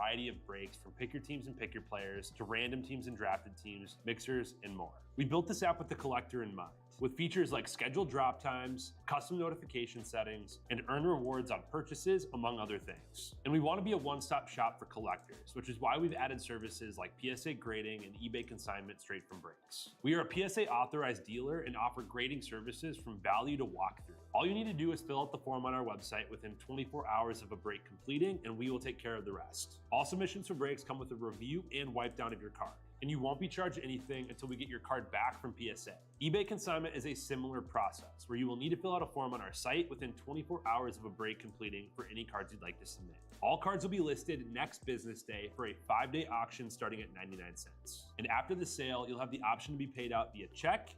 variety of breaks from pick your teams and pick your players to random teams and drafted teams, mixers, and more. We built this app with the collector in mind, with features like scheduled drop times, custom notification settings, and earn rewards on purchases, among other things. And we want to be a one-stop shop for collectors, which is why we've added services like PSA grading and eBay consignment straight from breaks. We are a PSA authorized dealer and offer grading services from value to walkthrough. All you need to do is fill out the form on our website within 24 hours of a break completing, and we will take care of the rest. All submissions for breaks come with a review and wipe down of your card, and you won't be charged anything until we get your card back from PSA. eBay consignment is a similar process where you will need to fill out a form on our site within 24 hours of a break completing for any cards you'd like to submit. All cards will be listed next business day for a 5-day auction starting at 99 cents. And after the sale, you'll have the option to be paid out via check,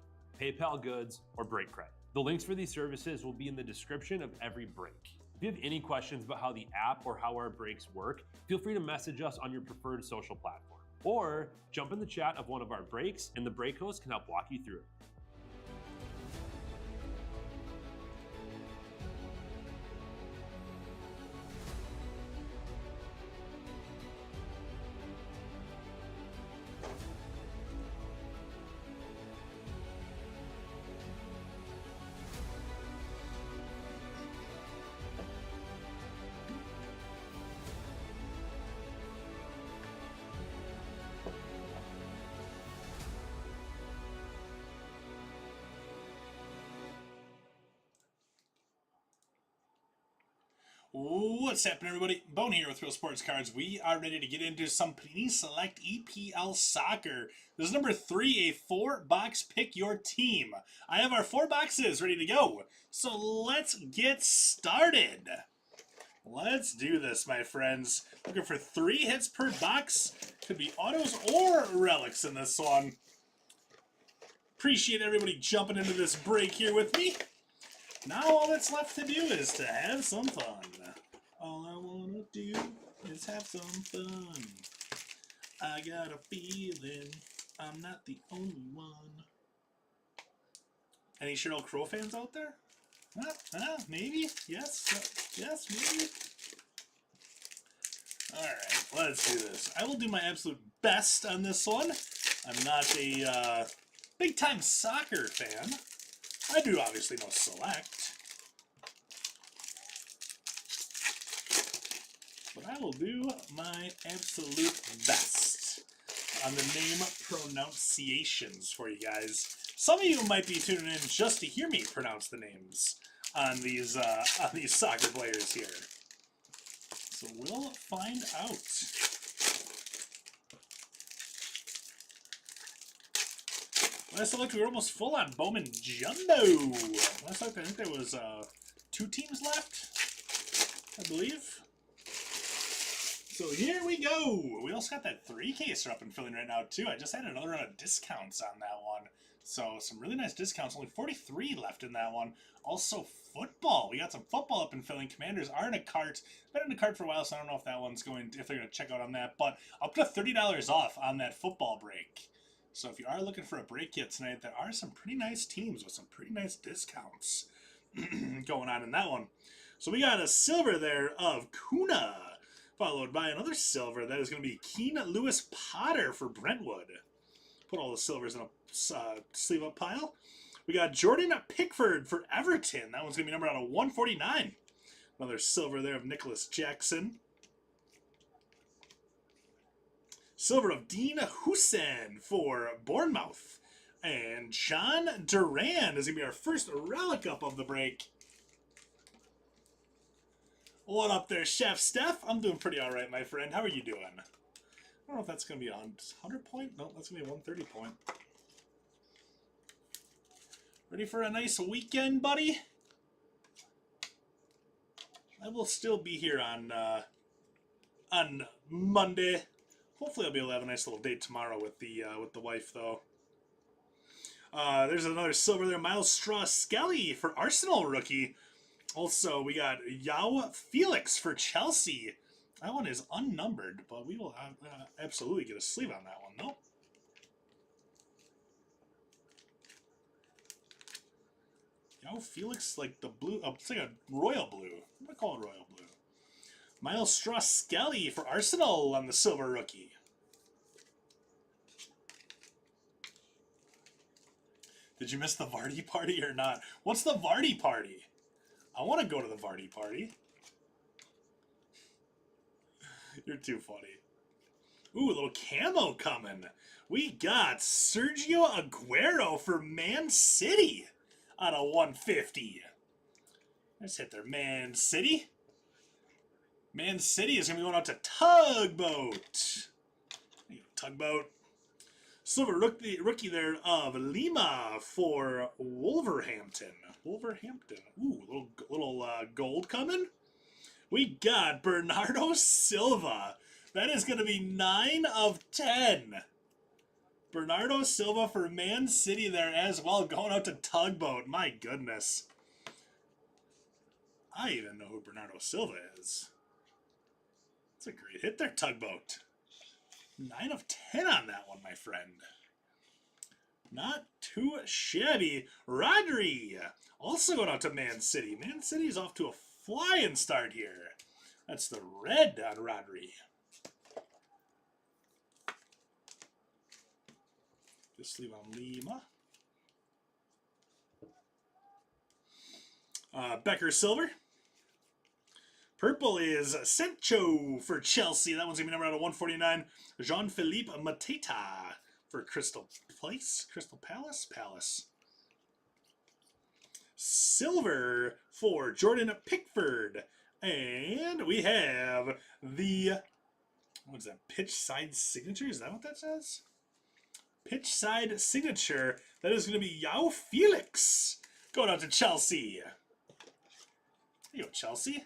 PayPal goods, or break credit. The links for these services will be in the description of every break. If you have any questions about how the app or how our breaks work, feel free to message us on your preferred social platform. Or jump in the chat of one of our breaks and the break host can help walk you through it. What's happening, everybody? Bone here with Real Sports Cards. We are ready to get into some Panini Select EPL Soccer. This is number 3, a 4-box pick your team. I have our 4 boxes ready to go. So let's get started. Let's do this, my friends. Looking for 3 hits per box. Could be autos or relics in this one. Appreciate everybody jumping into this break here with me. Now all that's left to do is to have some fun. All I want to do is have some fun. I got a feeling I'm not the only one. Any Sheryl Crow fans out there? Maybe? Yes? Yes, maybe? Alright, let's do this. I will do my absolute best on this one. I'm not a big-time soccer fan. I do obviously know Select, but I will do my absolute best on the name pronunciations for you guys. Some of you might be tuning in just to hear me pronounce the names on these soccer players here. So we'll find out. Last I looked, we were almost full on Bowman Jumbo. Last I looked, I think there was 2 teams left, I believe. So here we go. We also got that 3-caser up and filling right now, too. I just had another round of discounts on that one. So some really nice discounts. Only 43 left in that one. Also football. We got some football up and filling. Commanders are in a cart. It's been in a cart for a while, so I don't know if that one's if they're going to check out on that. But up to $30 off on that football break. So if you are looking for a break kit tonight, there are some pretty nice teams with some pretty nice discounts going on in that one. So we got a silver there of Kuna, followed by another silver that is going to be Keen Lewis Potter for Brentwood. Put all the silvers in a sleeve-up pile. We got Jordan Pickford for Everton. That one's going to be numbered out of 149. Another silver there of Nicholas Jackson. Silver of Dean Hussein for Bournemouth. And John Duran is going to be our first relic up of the break. What up there, Chef Steph? I'm doing pretty all right, my friend. How are you doing? I don't know if that's going to be a 100 point. No, that's going to be a 130 point. Ready for a nice weekend, buddy? I will still be here on Monday. Hopefully I'll be able to have a nice little date tomorrow with the wife, though. There's another silver there. Miles Straw-Skelly for Arsenal rookie. Also, we got João Felix for Chelsea. That one is unnumbered, but we will absolutely get a sleeve on that one, though. João Felix, like the blue, it's like a royal blue. I'm going to call it royal blue. Miles Straw-Skelly for Arsenal on the silver rookie. Did you miss the Vardy party or not? What's the Vardy party? I want to go to the Vardy party. You're too funny. Ooh, a little camo coming. We got Sergio Aguero for Man City on a 150. Let's hit there, Man City. Man City is going to be going out to Tugboat. Tugboat. Silver rookie there of Lima for Wolverhampton. Wolverhampton. Ooh, little gold coming. We got Bernardo Silva. That is going to be 9 of 10. Bernardo Silva for Man City there as well, going out to Tugboat. My goodness. I even know who Bernardo Silva is. That's a great hit there, Tugboat. 9 of 10 on that one, my friend. Not too shabby. Rodri, also going out to Man City. Man City's off to a flying start here. That's the red on Rodri. Just leave on Lima. Becker Silver. Purple is Sancho for Chelsea. That one's going to be numbered out of 149. Jean-Philippe Mateta for Crystal Palace. Silver for Jordan Pickford. And we have the, what is that, pitch side signature? Is that what that says? Pitch side signature. That is going to be João Felix going out to Chelsea. There you go, Chelsea.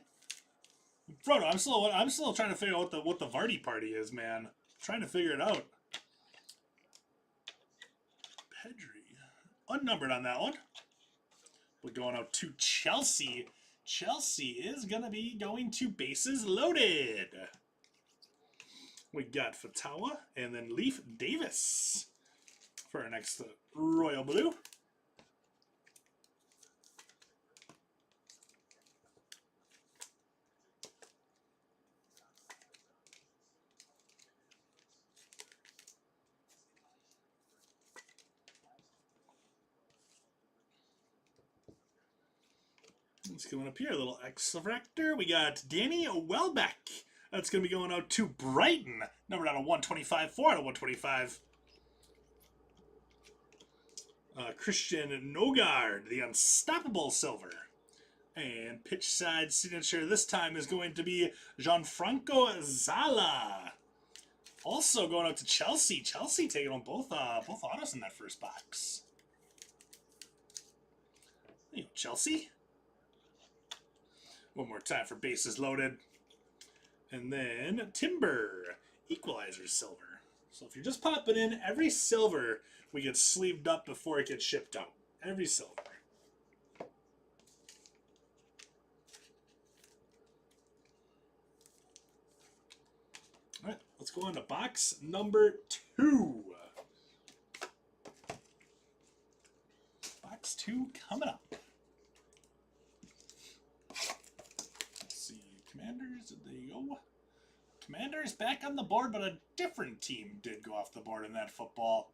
Frodo, I'm still trying to figure out what the Vardy party is, man. Trying to figure it out. Pedri, unnumbered on that one. We're going out to Chelsea. Chelsea is gonna be going to bases loaded. We got Fatawa and then Leaf Davis for our next Royal Blue. Let's go up here, a little X-Rector. We got Danny Welbeck. That's going to be going out to Brighton. Numbered out of 125, 4 out of 125. Christian Nogard, the Unstoppable Silver. And pitch side signature this time is going to be Gianfranco Zala. Also going out to Chelsea. Chelsea taking on both autos in that first box. There you go, Chelsea. One more time for bases loaded. And then Timber, Equalizer Silver. So if you're just popping in, every silver we get sleeved up before it gets shipped out. Every silver. All right, let's go on to box number 2. Box 2 coming up. Commanders, there you go. Commanders back on the board, but a different team did go off the board in that football.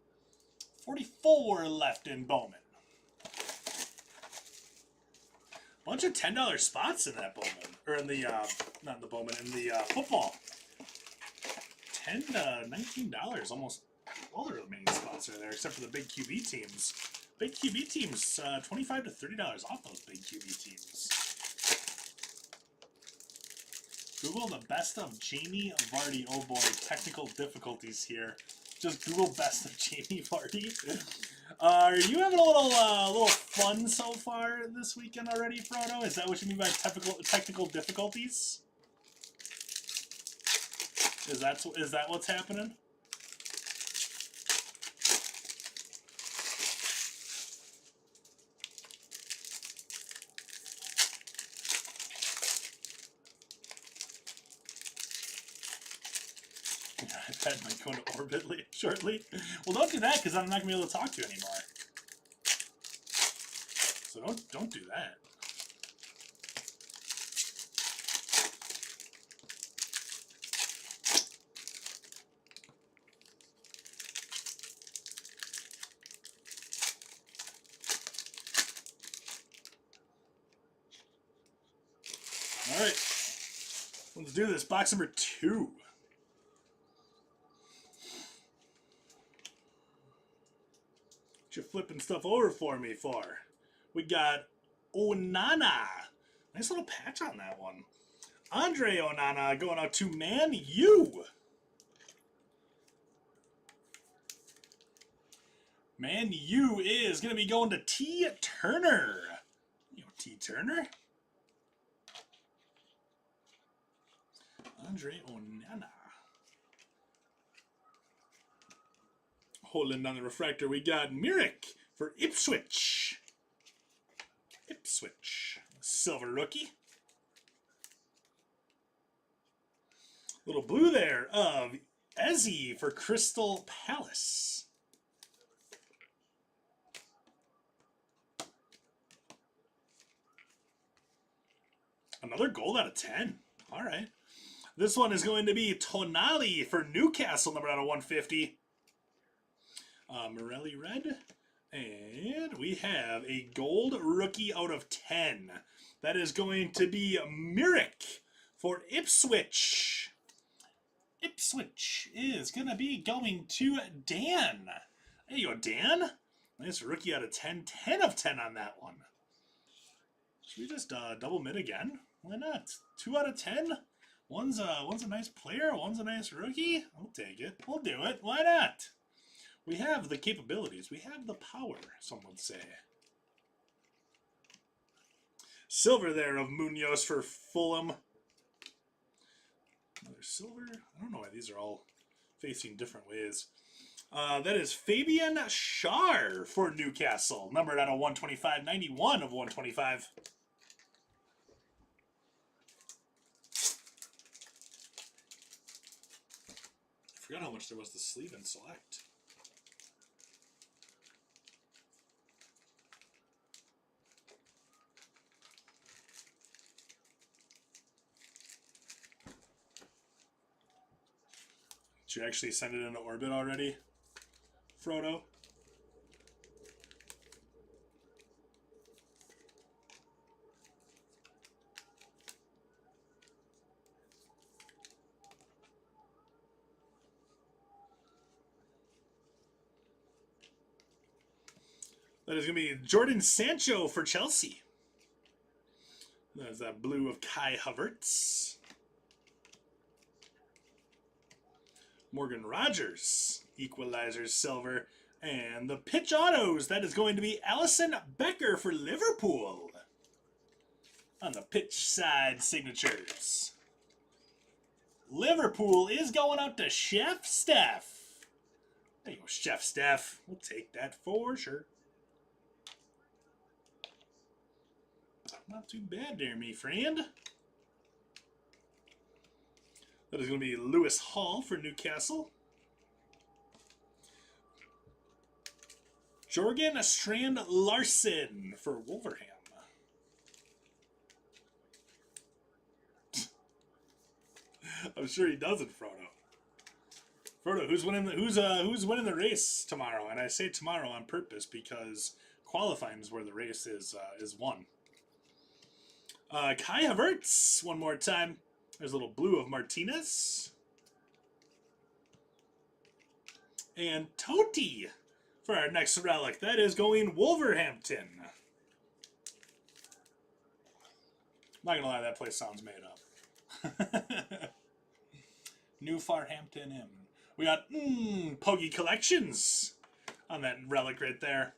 44 left in Bowman. Bunch of $10 spots in that Bowman. Or in the, not in the Bowman, in the football. $10 to $19, almost all the remaining spots are there, except for the big QB teams. Big QB teams, $25 to $30 off those big QB teams. Google the best of Jamie Vardy. Oh boy, technical difficulties here. Just Google best of Jamie Vardy. Are you having a little fun so far this weekend already, Frodo? Is that what you mean by technical difficulties? Is that what's happening? iPad might go into orbit shortly. Well, don't do that because I'm not gonna be able to talk to you anymore. So don't do that. do this. Box number 2. What you flipping stuff over for me for? We got Onana. Nice little patch on that one. Andre Onana going out to Man U. Man U is going to be going to T. Turner. You know, T. Turner. Andre Onana. Holding down the refractor, we got Mirik for Ipswich. Ipswich. Silver rookie. Little blue there of Ezzy for Crystal Palace. Another gold out of 10. All right. This one is going to be Tonali for Newcastle, number out of 150. Morelli red. And we have a gold rookie out of 10. That is going to be Mirik for Ipswich. Ipswich is going to be going to Dan. There you go, Dan. Nice rookie out of 10. 10 of 10 on that one. Should we just double mid again? Why not? 2 out of 10. One's a nice player. One's a nice rookie. I'll take it. We'll do it. Why not? We have the capabilities. We have the power, some would say. Silver there of Munoz for Fulham. Another silver. I don't know why these are all facing different ways. That is Fabian Schär for Newcastle. Numbered out of 125. 91 of 125. I forgot how much there was to sleeve and select. Did you actually send it into orbit already, Frodo? That is going to be Jordan Sancho for Chelsea. There's that blue of Kai Havertz. Morgan Rogers, Equalizers silver. And the pitch autos, that is going to be Allison Becker for Liverpool. On the pitch side signatures. Liverpool is going out to Chef Steph. There you go, Chef Steph. We'll take that for sure. Not too bad there, me friend. That is going to be Lewis Hall for Newcastle. Jorgen Strand Larson for Wolverhampton. I'm sure he doesn't, Frodo. Frodo, who's winning the race tomorrow? And I say tomorrow on purpose because qualifying is where the race is won. Kai Havertz, one more time. There's a little blue of Martinez. And Totti for our next relic. That is going Wolverhampton. Not gonna lie, that place sounds made up. New Farhampton Inn. We got Poggy Collections on that relic right there.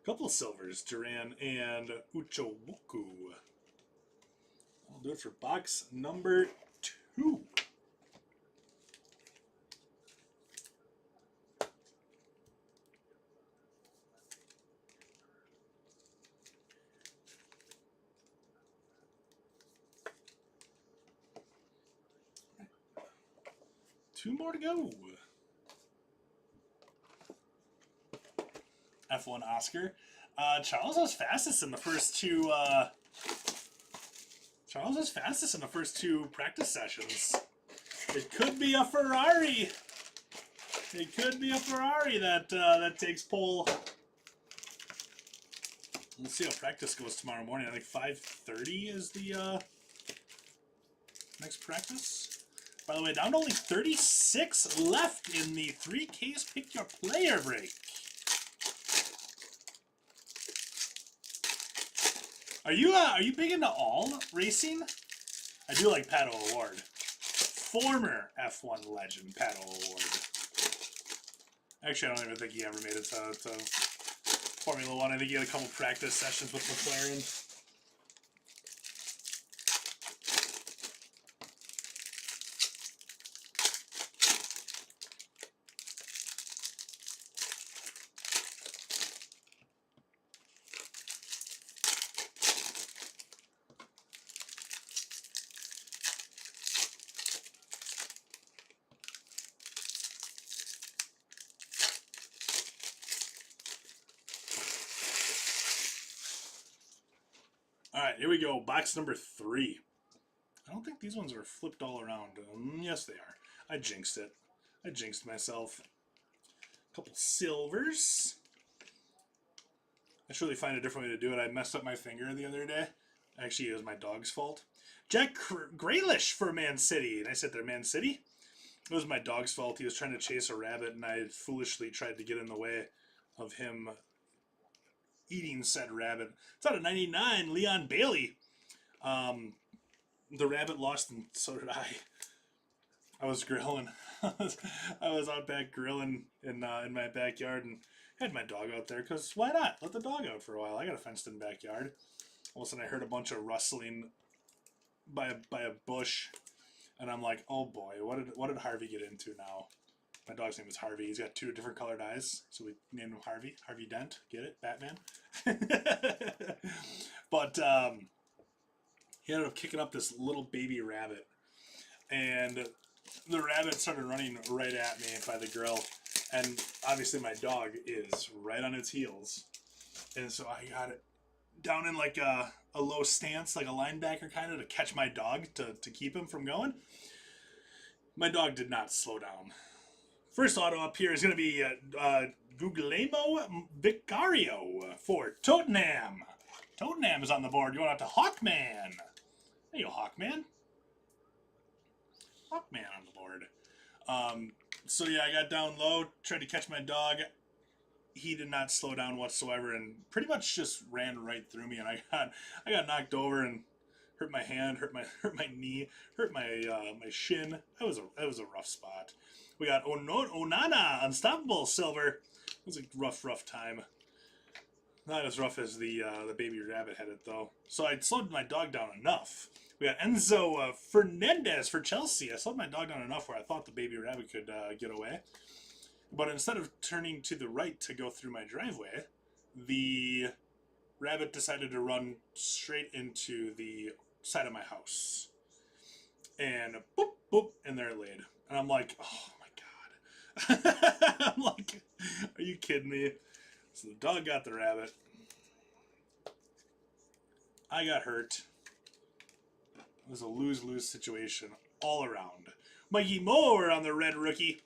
Couple of silvers, Duran and Uchowoku. I'll do it for box number 2. Two more to go. F1 Oscar. Charles was fastest in the first two. Charles was fastest in the first 2 practice sessions. It could be a Ferrari. It could be a Ferrari that takes pole. Let's see how practice goes tomorrow morning. I think 5:30 is the next practice. By the way, down to only 36 left in the 3Ks Pick Your Player break. Are you big into all racing? I do like Pato O'Ward. Former F1 legend, Pato O'Ward. Actually, I don't even think he ever made it to Formula One. I think he had a couple practice sessions with McLaren. All right, here we go. Box number 3. I don't think these ones are flipped all around. Yes, they are. I jinxed it. I jinxed myself. A couple silvers. I should really find a different way to do it. I messed up my finger the other day. Actually, it was my dog's fault. Jack Grealish for Man City. And I said there, Man City? It was my dog's fault. He was trying to chase a rabbit, and I foolishly tried to get in the way of him eating said rabbit. It's out of 99, Leon Bailey. The rabbit lost, and so did I. I was grilling. I was out back grilling in my backyard and had my dog out there, because why not? Let the dog out for a while. I got a fenced-in backyard. All of a sudden, I heard a bunch of rustling by a bush, and I'm like, oh boy, what did Harvey get into now? My dog's name is Harvey. He's got 2 different colored eyes, so we named him Harvey. Harvey Dent. Get it? Batman. But he ended up kicking up this little baby rabbit, and the rabbit started running right at me by the grill, and obviously my dog is right on its heels, and so I got it down in like a low stance, like a linebacker kind of, to catch my dog to keep him from going. My dog did not slow down. First auto up here is going to be Guglielmo Vicario for Tottenham. Tottenham is on the board, going out to Hawkman. There you go, Hawkman. Hawkman on the board. So yeah, I got down low, tried to catch my dog. He did not slow down whatsoever, and pretty much just ran right through me. And I got knocked over and hurt my hand, hurt my knee, hurt my shin. That was a rough spot. We got Onana, Unstoppable Silver. It was a rough time. Not as rough as the baby rabbit had it, though. So I slowed my dog down enough. We got Enzo Fernandez for Chelsea. I slowed my dog down enough where I thought the baby rabbit could get away. But instead of turning to the right to go through my driveway, the rabbit decided to run straight into the side of my house. And boop, boop, and there it laid. And I'm like, oh my God. I'm like, are you kidding me? So the dog got the rabbit. I got hurt. It was a lose-lose situation all around. Mikey Moore on the red rookie.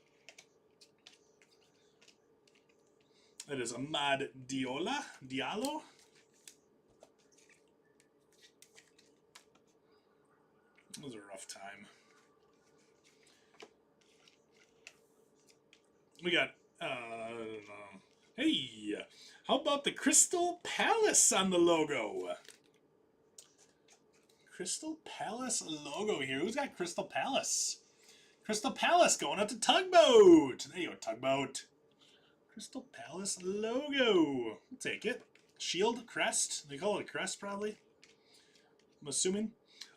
That is Amad Diallo. It was a rough time. We got, hey, how about the Crystal Palace on the logo? Crystal Palace logo here. Who's got Crystal Palace? Crystal Palace going out to Tugboat. There you go, Tugboat. Crystal Palace logo. I'll take it. Shield, crest. They call it a crest, probably. I'm assuming.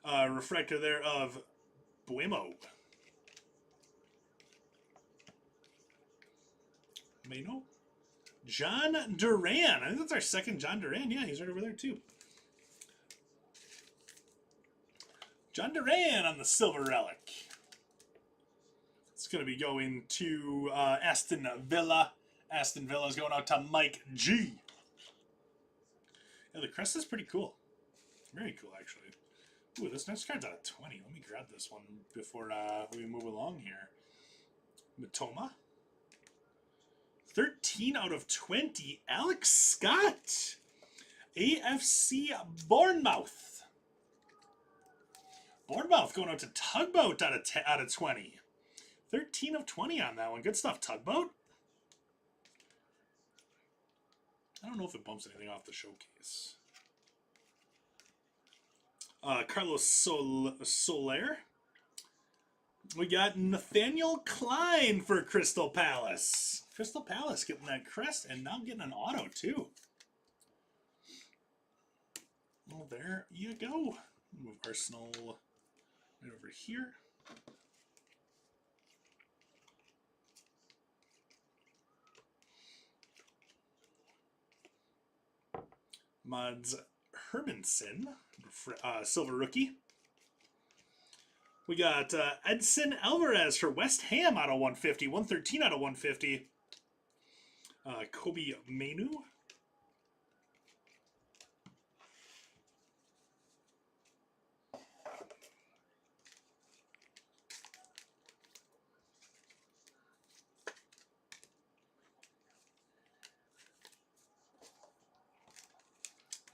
Refractor there of Buemo. Mano. John Duran. I think that's our second John Duran. Yeah, he's right over there, too. John Duran on the silver relic. It's going to be going to Aston Villa. Aston Villa is going out to Mike G. Yeah, the crest is pretty cool. Very cool, actually. Ooh, this next card's out of 20. Let me grab this one before we move along here. Matoma. 13 out of 20. Alex Scott. AFC Bournemouth. Bournemouth going out to Tugboat out of 20. 13 of 20 on that one. Good stuff, Tugboat. I don't know if it bumps anything off the showcase. Carlos Soler. We got Nathaniel Klein for Crystal Palace. Crystal Palace getting that crest and now getting an auto too. Well, there you go. Move Arsenal right over here. Mads Hermansen, silver rookie. We got Edson Alvarez for West Ham out of 150. 113 out of 150. Kobe Mainu.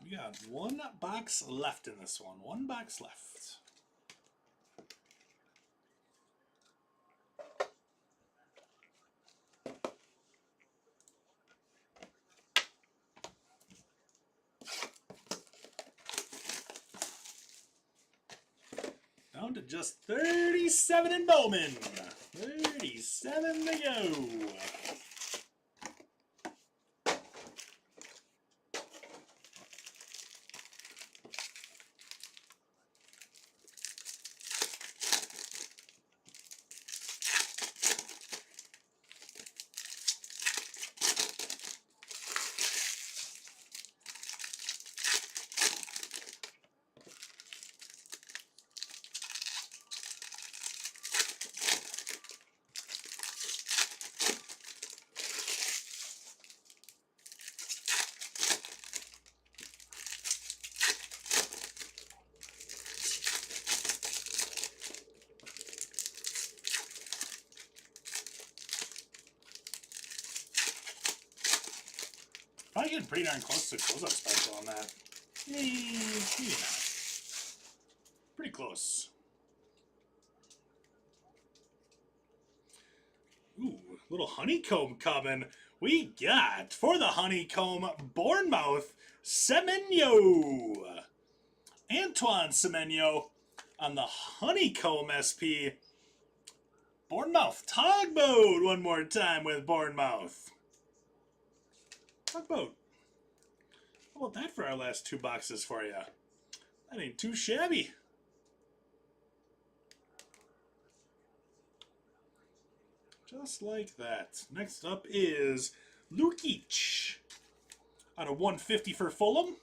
We got one box left in this one. One box left. Down to just 37 in Bowman. 37 to go. Probably getting pretty darn close to close-up special on that. Maybe not. Pretty close. Ooh, little honeycomb coming. We got, for the honeycomb, Bournemouth, Semenyo. Antoine Semenyo on the honeycomb SP. Bournemouth, Tugboat one more time with Bournemouth. Tugboat. How about that for our last two boxes for you? That ain't too shabby. Just like that. Next up is Lukic. Out of 150 for Fulham.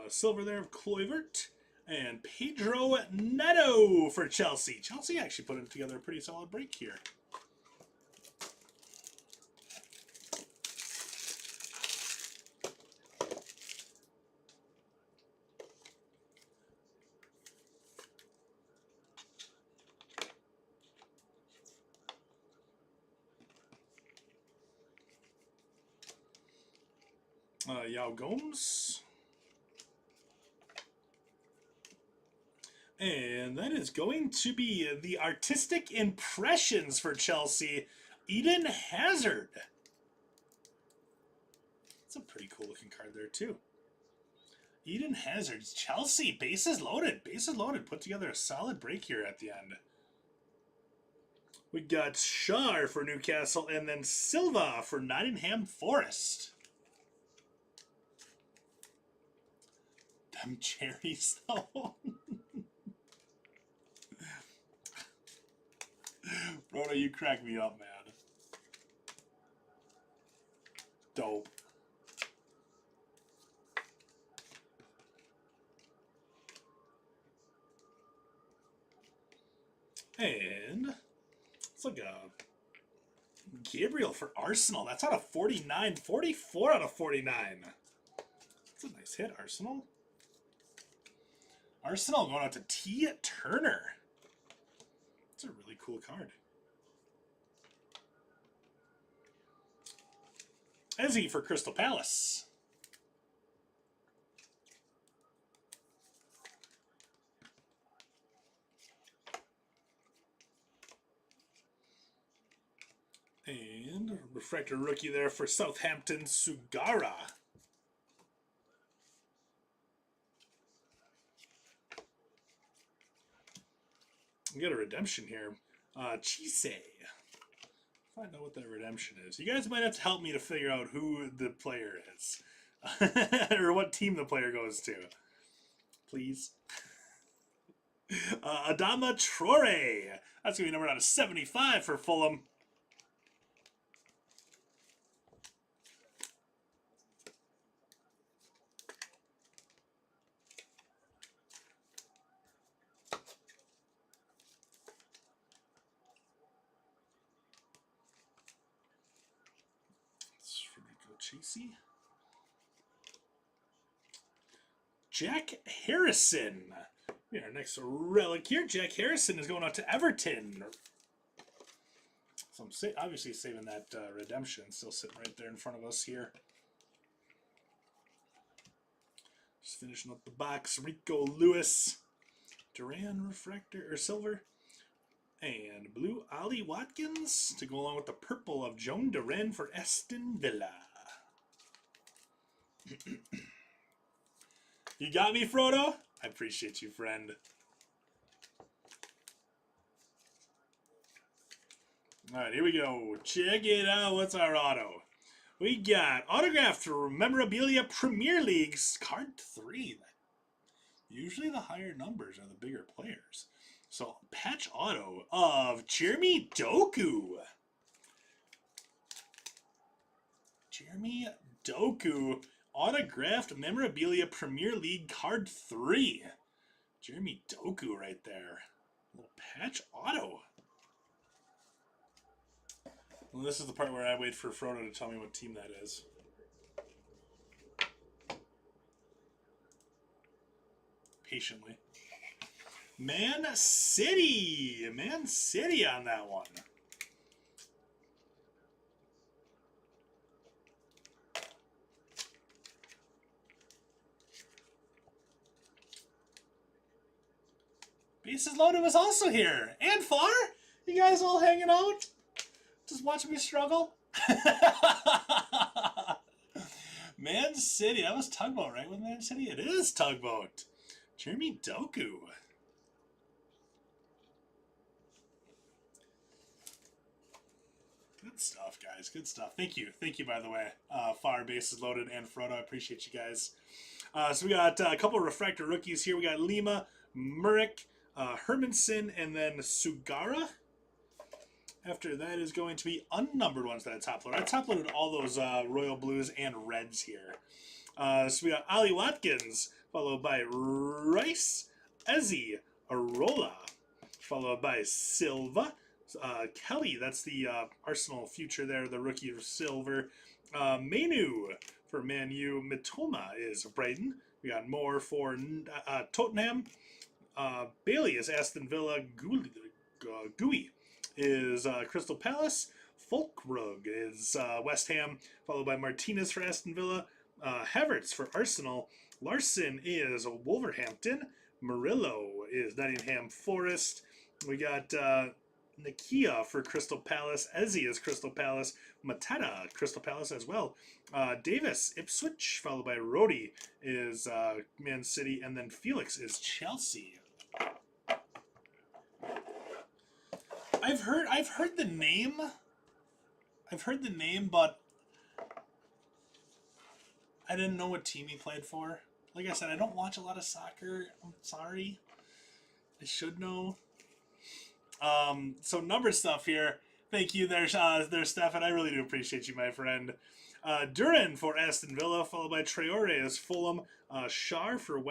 Silver there of Kluivert. And Pedro Neto for Chelsea. Chelsea actually put together a pretty solid break here. Yao Gomes. And that is going to be the Artistic Impressions for Chelsea, Eden Hazard. That's a pretty cool looking card there too. Eden Hazard, Chelsea, bases loaded. Bases loaded, put together a solid break here at the end. We got Shar for Newcastle and then Silva for Nottingham Forest. Them cherries though. Brodo, you crack me up, man. Dope. And it's like a Gabriel for Arsenal. That's out of 49. 44 out of 49. That's a nice hit, Arsenal. Arsenal going out to T. Turner. That's a really cool card. Ezzy for Crystal Palace. And refractor rookie there for Southampton, Sugara. We got a redemption here. Chise. Find out what that redemption is. You guys might have to help me to figure out who the player is. Or what team the player goes to. Please. Adama Traore. That's going to be numbered out of 75 for Fulham. Chasey. Jack Harrison. Yeah, our next relic here. Jack Harrison is going out to Everton. So I'm obviously saving that redemption. Still sitting right there in front of us here. Just finishing up the box. Rico Lewis. Duran refractor or silver. And blue Ollie Watkins to go along with the purple of Joan Duran for Aston Villa. You got me, Frodo? I appreciate you, friend. All right, here we go. Check it out. What's our auto? We got autographed memorabilia Premier Leagues card 3. Usually the higher numbers are the bigger players. So patch auto of Jeremy Doku. Jeremy Doku. Autographed memorabilia Premier League card 3. Jeremy Doku right there. Little patch auto. Well, this is the part where I wait for Frodo to tell me what team that is. Patiently. Man City. Man City on that one. Bases Loaded was also here. And Far? You guys all hanging out? Just watching me struggle? Man City. That was Tugboat, right? With Man City? It is Tugboat. Jeremy Doku. Good stuff, guys. Good stuff. Thank you. Thank you, by the way. Far, Bases Loaded, and Frodo. I appreciate you guys. So we got a couple of refractor rookies here. We got Lima, Murick, Hermanson, and then Sugara. After that is going to be unnumbered ones that I top-loaded. I top-loaded all those Royal Blues and Reds here. So we got Ollie Watkins, followed by Rice, Ezzy, Arola, followed by Silva, Kelly, that's the Arsenal future there, the rookie of silver. Manu for Man U. Mitoma is Brighton. We got Moore for Tottenham. Bailey is Aston Villa. Gooey is Crystal Palace. Folkrug is West Ham, followed by Martinez for Aston Villa. Havertz for Arsenal. Larson is Wolverhampton. Murillo is Nottingham Forest. We got Nakia for Crystal Palace. Ezzy is Crystal Palace. Matata, Crystal Palace as well. Davis, Ipswich, followed by Rhodey is Man City. And then Felix is Chelsea. I've heard the name. I've heard the name, but I didn't know what team he played for. Like I said, I don't watch a lot of soccer. I'm sorry. I should know. So number stuff here. Thank you there, Stefan. I really do appreciate you, my friend. Duran for Aston Villa, followed by Traore as Fulham. Shar for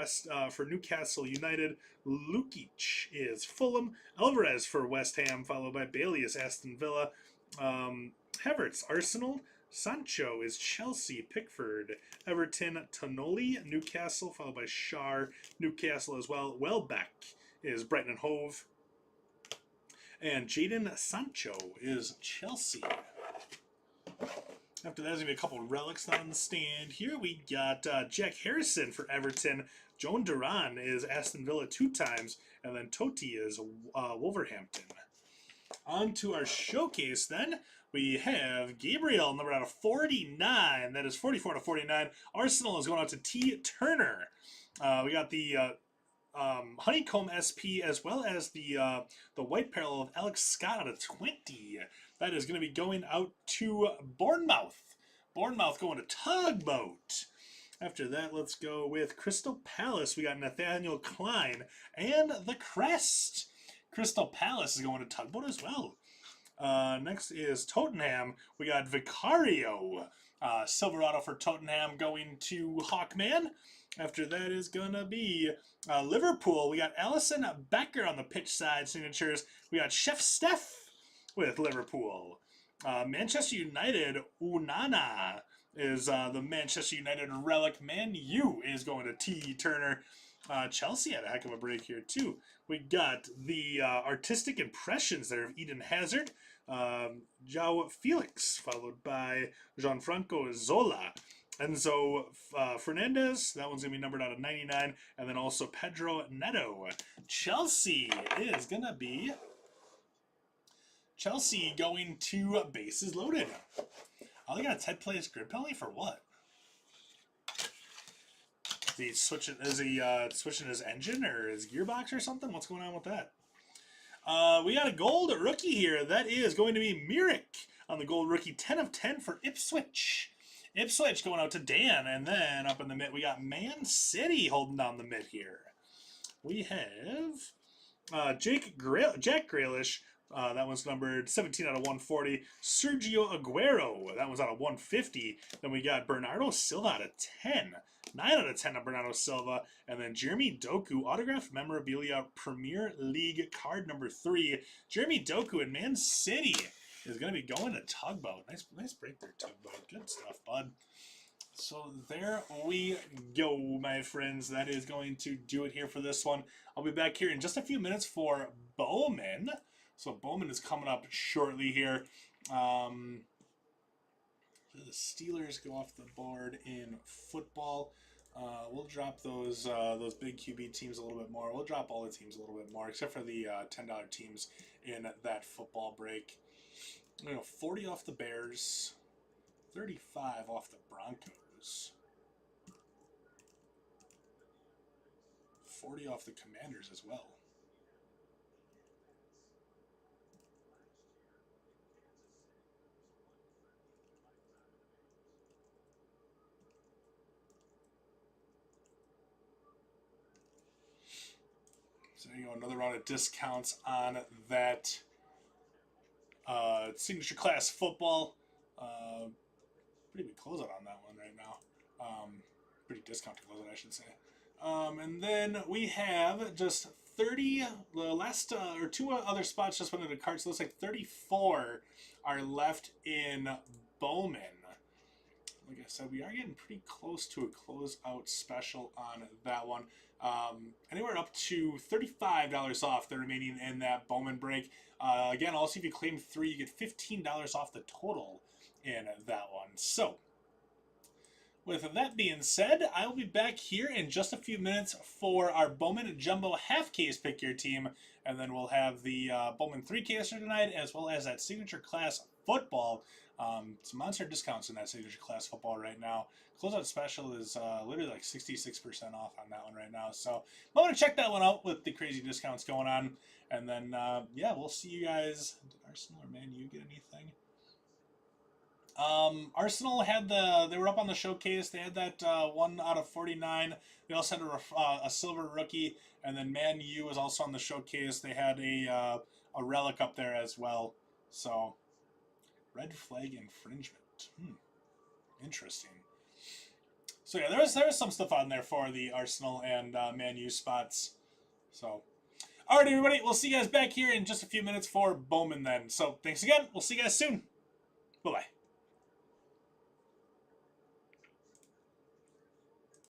Newcastle United. Lukic is Fulham. Alvarez for West Ham, followed by Bailey as Aston Villa. Havertz, Arsenal. Sancho is Chelsea. Pickford, Everton. Tonoli, Newcastle, followed by Shar, Newcastle as well. Welbeck is Brighton and Hove. And Jadon Sancho is Chelsea. After that, there's going to be a couple of relics on the stand here. We got Jack Harrison for Everton. Joan Duran is Aston Villa 2 times. And then Totti is Wolverhampton. On to our showcase then. We have Gabriel, number out of 49. That is 44 to 49. Arsenal is going out to T. Turner. We got the Honeycomb SP as well as the white parallel of Alex Scott out of 20. That is going to be going out to Bournemouth. Bournemouth going to Tugboat. After that, let's go with Crystal Palace. We got Nathaniel Klein and the Crest. Crystal Palace is going to Tugboat as well. Next is Tottenham. We got Vicario. Silverado for Tottenham going to Hawkman. After that is going to be Liverpool. We got Allison Becker on the pitch side signatures. We got Chef Steph with Liverpool. Manchester United, Unana is the Manchester United relic. Man U is going to T. Turner. Chelsea had a heck of a break here too. We got the artistic impressions there of Eden Hazard, João Felix, followed by Gianfranco Zola. Enzo Fernandez, that one's going to be numbered out of 99, and then also Pedro Neto. Chelsea is going to be Chelsea going to bases loaded. Oh, they got a 10 plays grid penalty for what? Is he switching his engine or his gearbox or something? What's going on with that? We got a gold rookie here. That is going to be Mirik on the gold rookie. 10 of 10 for Ipswich. Ipswich going out to Dan. And then up in the mid, we got Man City holding down the mid here. We have Jack Grealish. That one's numbered 17 out of 140. Sergio Aguero. That one's out of 150. Then we got Bernardo Silva out of 10. 9 out of 10 of Bernardo Silva. And then Jeremy Doku, autographed memorabilia Premier League card number 3. Jeremy Doku in Man City is going to be going to Tugboat. Nice break there, Tugboat. Good stuff, bud. So there we go, my friends. That is going to do it here for this one. I'll be back here in just a few minutes for Bowman. So Bowman is coming up shortly here. The Steelers go off the board in football. We'll drop those big QB teams a little bit more. We'll drop all the teams a little bit more, except for the $10 teams in that football break. 40 off the Bears, 35 off the Broncos, 40 off the Commanders as well. So there you go, another round of discounts on that signature class football. Pretty big closeout on that one right now. Pretty discounted closeout, I should say. And then we have just 30, the last, or 2 other spots just went into cards. So it looks like 34 are left in Bowman. Like I said, we are getting pretty close to a closeout special on that one. Anywhere up to $35 off the remaining in that Bowman break. Again, also if you claim 3, you get $15 off the total in that one. So, with that being said, I will be back here in just a few minutes for our Bowman Jumbo half case pick your team, and then we'll have the Bowman 3-caser tonight, as well as that signature class football. Some monster discounts in that signature class football right now. Closeout special is literally like 66% off on that one right now. So I'm going to check that one out with the crazy discounts going on. And then, yeah, we'll see you guys. Did Arsenal or Man U get anything? Arsenal had they were up on the showcase. They had that 1 out of 49. They also had a silver rookie. And then Man U was also on the showcase. They had a relic up there as well. So, red flag infringement. Interesting. So yeah, there was some stuff on there for the Arsenal and Man U spots. So, all right, everybody, we'll see you guys back here in just a few minutes for Bowman then. So, thanks again. We'll see you guys soon. Bye-bye.